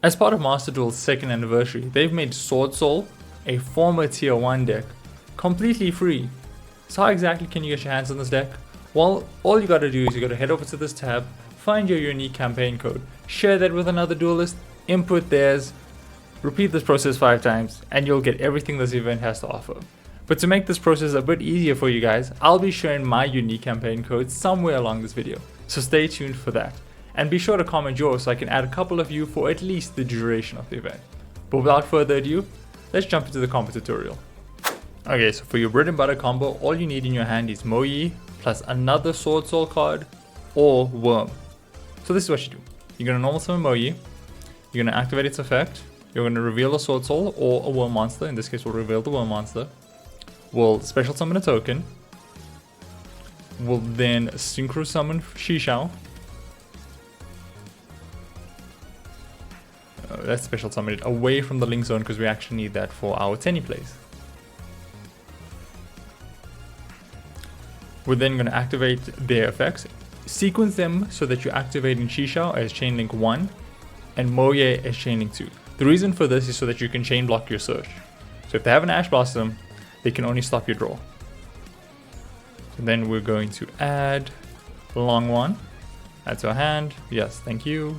As part of Master Duel's 2nd anniversary, they've made Swordsoul, a former tier 1 deck, completely free. So how exactly can you get your hands on this deck? Well, all you gotta do is you gotta head over to this tab, find your unique campaign code, share that with another duelist, input theirs, repeat this process 5 times, and you'll get everything this event has to offer. But to make this process a bit easier for you guys, I'll be sharing my unique campaign code somewhere along this video, so stay tuned for that. And be sure to comment yours so I can add a couple of you for at least the duration of the event. But without further ado, let's jump into the combo tutorial. Okay, so for your bread and butter combo, all you need in your hand is Moyi plus another Swordsoul card or Worm. So this is what you do. You're going to normal summon Moyi, you're going to activate its effect, you're going to reveal a Swordsoul or a Worm monster, in this case we'll reveal the Worm monster, we'll special summon a token, we'll then synchro summon Shishao, let's special summon it away from the link zone because we actually need that for our Tenyi plays. We're then going to activate their effects, sequence them so that you're activating Shishao as chain link 1 and Moye as chain link 2. The reason for this is so that you can chain block your search. So if they have an Ash Blossom, they can only stop your draw. So then we're going to add Longyuan, add to our hand, yes, thank you.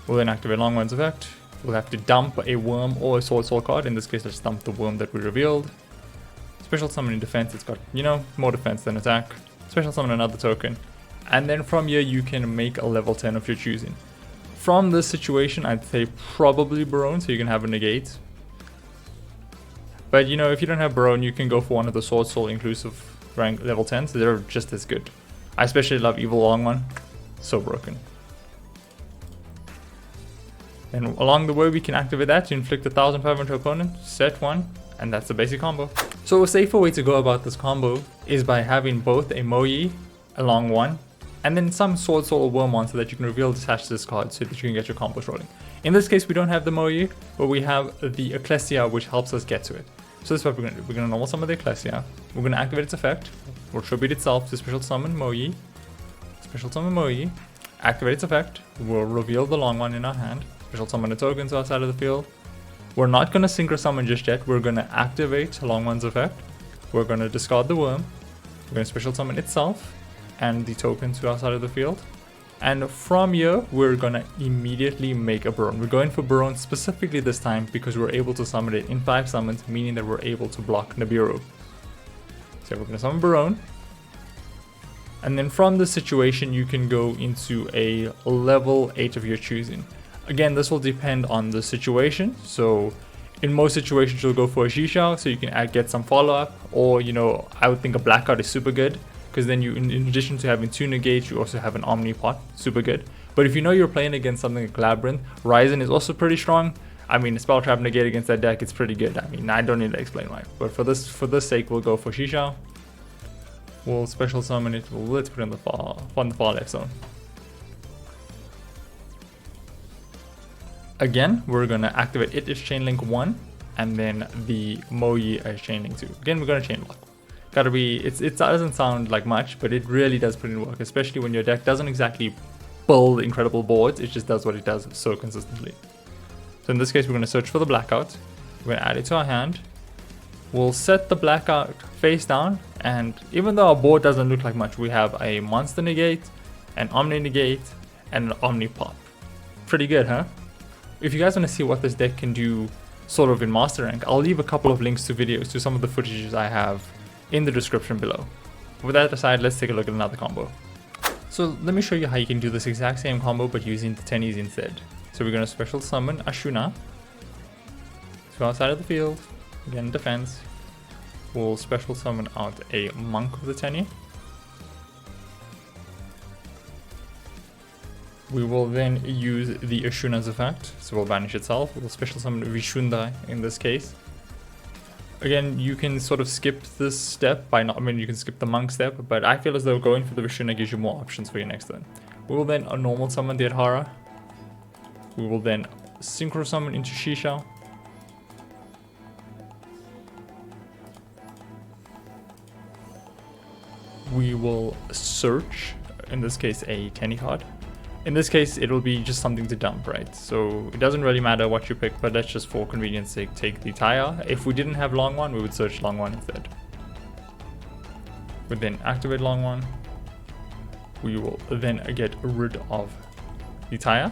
We'll then activate Longyuan's effect. We'll have to dump a Worm or a Swordsoul card, in this case let's dump the Worm that we revealed. Special summon in defense, it's got, more defense than attack. Special summon another token. And then from here you can make a level 10 of your choosing. From this situation, I'd say probably Baronne, so you can have a negate. But if you don't have Baronne, you can go for one of the Swordsoul inclusive rank level 10s, so they're just as good. I especially love Evil Longyuan, so broken. And along the way we can activate that to inflict 1,500 to opponent, set 1, and that's the basic combo. So a safer way to go about this combo is by having both a Moyi, a Longyuan, and then some Swordsoul or Worm monster that you can reveal attached to this card so that you can get your combos rolling. In this case we don't have the Moyi, but we have the Ecclesia which helps us get to it. So this is what we're going to do. We're going to normal summon the Ecclesia, we're going to activate its effect, we'll tribute itself to special summon Moyi, activate its effect, we'll reveal the Longyuan in our hand, special summon a token to our side of the field. We're not going to synchro summon just yet, we're going to activate Longyuan's effect, we're going to discard the Worm, we're going to special summon itself and the token to our side of the field. And from here, we're going to immediately make a Baronne. We're going for Baronne specifically this time because we're able to summon it in 5 summons, meaning that we're able to block Nibiru. So we're going to summon Baronne. And then from this situation, you can go into a level 8 of your choosing. Again, this will depend on the situation. So in most situations, you'll go for a Shishao so you can get some follow-up. Or, I would think a Blackout is super good because then you, in addition to having 2 negates, you also have an Omnipot, super good. But if you're playing against something like Labyrinth, Ryzen is also pretty strong. I mean, Spell Trap negate against that deck, it's pretty good. I mean, I don't need to explain why. But for this sake, we'll go for Shishao. We'll special summon it. Let's put it on the far left zone. Again, we're gonna activate it as chain link 1, and then the Moyi as chain link 2. Again, we're gonna chain block. Gotta be, it doesn't sound like much, but it really does put in work, especially when your deck doesn't exactly build incredible boards, it just does what it does so consistently. So in this case, we're gonna search for the Blackout, we're gonna add it to our hand, we'll set the Blackout face down, and even though our board doesn't look like much, we have a Monster Negate, an Omni Negate, and an Omnipop. Pretty good, huh? If you guys want to see what this deck can do sort of in Master Rank, I'll leave a couple of links to videos to some of the footages I have in the description below. With that aside, let's take a look at another combo. So let me show you how you can do this exact same combo but using the Tenyis instead. So we're going to special summon Ashuna to our side of the field, again defense. We'll special summon out a Monk of the Tenyi. We will then use the Ashuna's effect, so we'll banish itself. We'll special summon Vishunda in this case. Again, you can sort of skip this step by not, you can skip the Monk step, but I feel as though going for the Vishunda gives you more options for your next turn. We will then normal summon the Adhara. We will then synchro summon into Shishao. We will search, in this case a Tenyi card. In this case, it will be just something to dump, right? So it doesn't really matter what you pick, but let's just for convenience sake take the Taia. If we didn't have Longyuan, we would search Longyuan instead. We then activate Longyuan. We will then get rid of the Taia.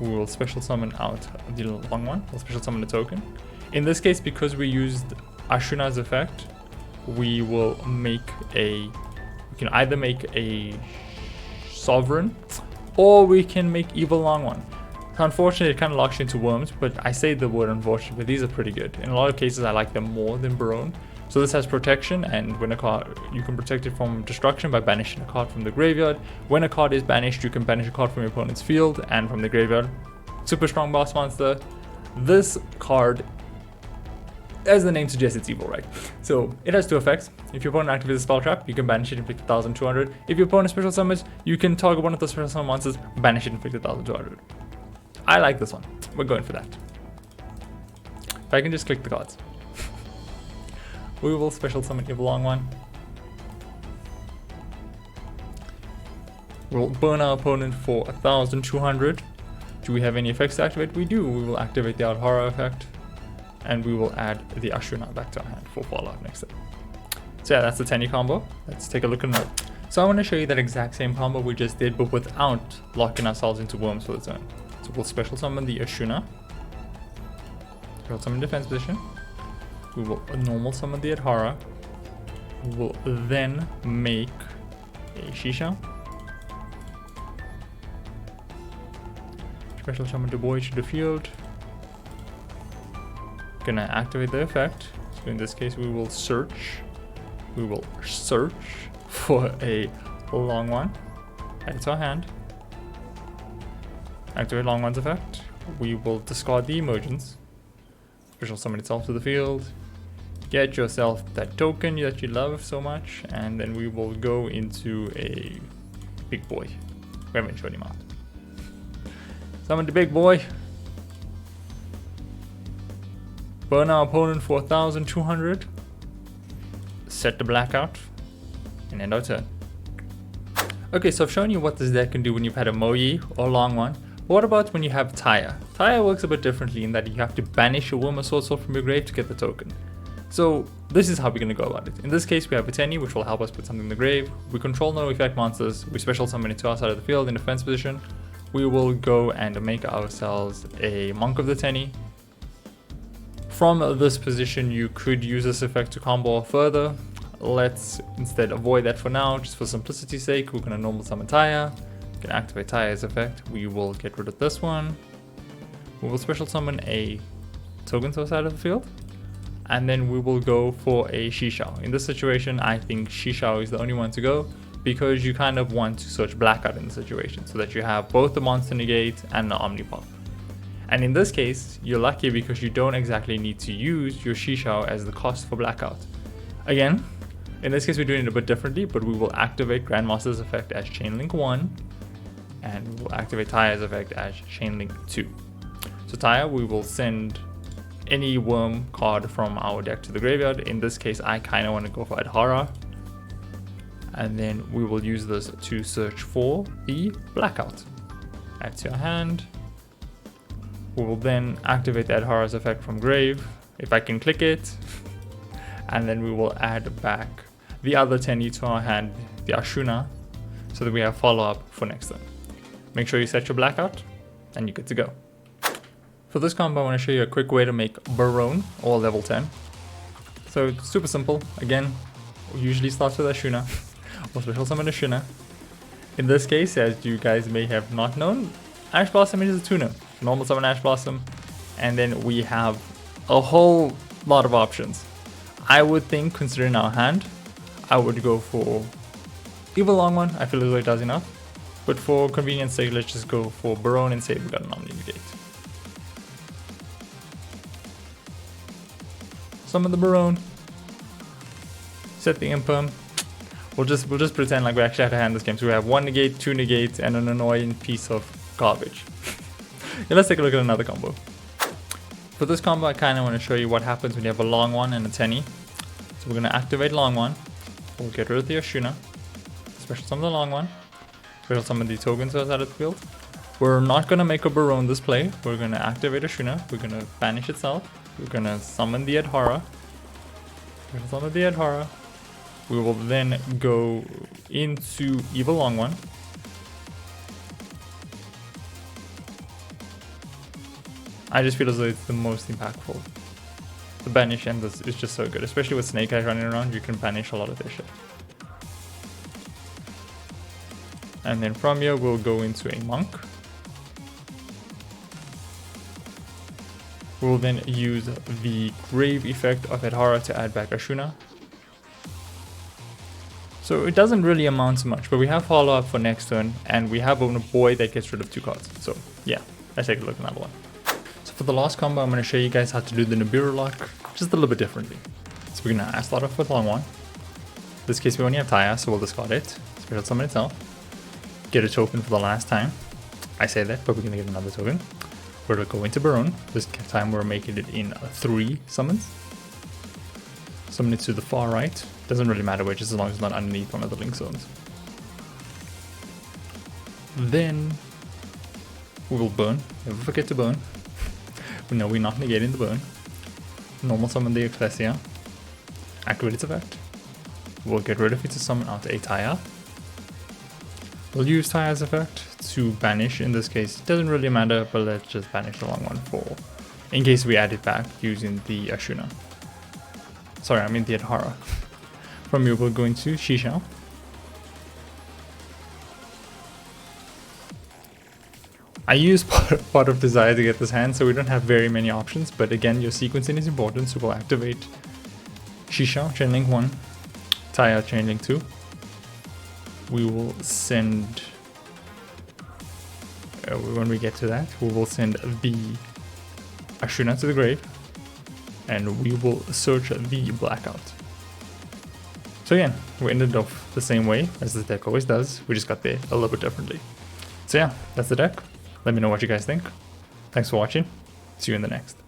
We will special summon out the Longyuan. We'll special summon the token. In this case, because we used Ashuna's effect, we will make a... We can either make a Sovereign, or we can make Evil Longyuan. Unfortunately, it kind of locks you into worms, but I say the word unfortunate, but these are pretty good. In a lot of cases, I like them more than Baronne. So this has protection, and when a card, you can protect it from destruction by banishing a card from the graveyard. When a card is banished, you can banish a card from your opponent's field and from the graveyard. Super strong boss monster. This card, as the name suggests, it's evil, right? So it has two effects. If your opponent activates a spell trap, you can banish it, inflict 1,200. If your opponent special summons, you can target one of those special summon monsters, banish it, inflict 1,200. I like this one. We're going for that. If I can just click the cards. We will special summon Evil Longyuan. We'll burn our opponent for 1,200. Do we have any effects to activate? We do. We will activate the Adhara effect. And we will add the Ashuna back to our hand for follow-up next step. So yeah, that's the Tenyi combo. Let's take a look at it. So I want to show you that exact same combo we just did, but without locking ourselves into worms for the turn. So we'll special summon the Ashuna. Special summon defense position. We will normal summon the Adhara. We will then make a Shisha. Special summon the boy to the field. Gonna activate the effect. So in this case, we will search. We will search for a Longyuan. Add it to our hand. Activate Longyuan's effect. We will discard the Emergence. Special summon itself to the field. Get yourself that token that you love so much, and then we will go into a big boy. We haven't showed him out. Summon the big boy. Burn our opponent for 1,200. Set the blackout. And end our turn. Okay, so I've shown you what this deck can do when you've had a Moyi or Longyuan. What about when you have Taia? Taia works a bit differently in that you have to banish a worm or Swordsoul from your grave to get the token. So this is how we're going to go about it. In this case, we have a Tenyi, which will help us put something in the grave. We control no effect monsters. We special summon it to our side of the field in defense position. We will go and make ourselves a Monk of the Tenyi. From this position, you could use this effect to combo further. Let's instead avoid that for now, just for simplicity's sake. We're going to normal summon Taia. We can activate Taia's effect. We will get rid of this one. We will special summon a token to our side of the field. And then we will go for a Shishao. In this situation, I think Shishao is the only one to go because you kind of want to search Blackout in the situation so that you have both the Monster Negate and the Omnipop. And in this case, you're lucky because you don't exactly need to use your Shishao as the cost for Blackout. Again, in this case, we're doing it a bit differently, but we will activate Grandmaster's effect as Chainlink 1, and we will activate Taia's effect as Chainlink 2. So Taia, we will send any worm card from our deck to the graveyard. In this case, I kind of want to go for Adhara. And then we will use this to search for the Blackout. Add to your hand. We will then activate the Adhara's effect from grave, if I can click it. And then we will add back the other Tenyi to our hand, the Ashuna, so that we have follow-up for next turn. Make sure you set your Blackout, and you're good to go. For this combo, I want to show you a quick way to make Baronne or level 10. So it's super simple. Again, we usually start with Ashuna. We'll special summon Ashuna. In this case, as you guys may have not known, Ash Blossom is a tuner. Normal summon Ash Blossom. And then we have a whole lot of options. I would think, considering our hand, I would go for Evil Longyuan. I feel as though it does enough. But for convenience sake, let's just go for Baronne and say we got an Omni Negate. Summon the Baronne. Set the Imperm. We'll just pretend like we actually have to hand this game. So we have 1 negate, 2 negates, and an annoying piece of garbage. Yeah, let's take a look at another combo. For this combo, I kind of want to show you what happens when you have a Longyuan and a Tenyi. So we're going to activate Longyuan. We'll get rid of the Ashuna. Special summon the Longyuan. Special summon the tokens outside of the field. We're not gonna make a Baronne this play. We're gonna activate Ashuna. We're gonna banish itself. We're gonna summon the Adhara. We're gonna summon the Adhara. We will then go into Evil Longyuan. I just feel as though it's the most impactful. The banish end is just so good, especially with Snake Eyes running around. You can banish a lot of this shit. And then from here, we'll go into a Monk. We'll then use the Grave effect of Adhara to add back Ashuna. So it doesn't really amount to much, but we have follow up for next turn, and we have a boy that gets rid of 2 cards. So yeah, let's take a look at that one. So for the last combo, I'm going to show you guys how to do the Nibiru lock just a little bit differently. So we're going to start off with Longyuan. In this case, we only have Taia, so we'll discard it. Special summon itself. Get a token for the last time. I say that, but we're going to get another token. We're going to go into Baronne. This time we're making it in 3 summons. Summon it to the far right. Doesn't really matter which, as long as it's not underneath one of the link zones. Then we will burn. Never forget to burn. No, we're not negating the burn. Normal summon the Ecclesia. Activate its effect. We'll get rid of it to summon out a Taia. We'll use Taia's effect to banish. In this case, it doesn't really matter, but let's just banish the Longyuan for in case we add it back using the Ashuna. Sorry, I mean the Adhara. From here, we'll go into Shisha. I use part of Desire to get this hand, so we don't have very many options, but again, your sequencing is important, so we'll activate Shisha, Chainlink 1, Taia, Chainlink 2. We will send, when we get to that, we will send the Ashuna to the grave, and we will search the Blackout. So again, we ended off the same way as the deck always does, we just got there a little bit differently. So yeah, that's the deck. Let me know what you guys think. Thanks for watching. See you in the next.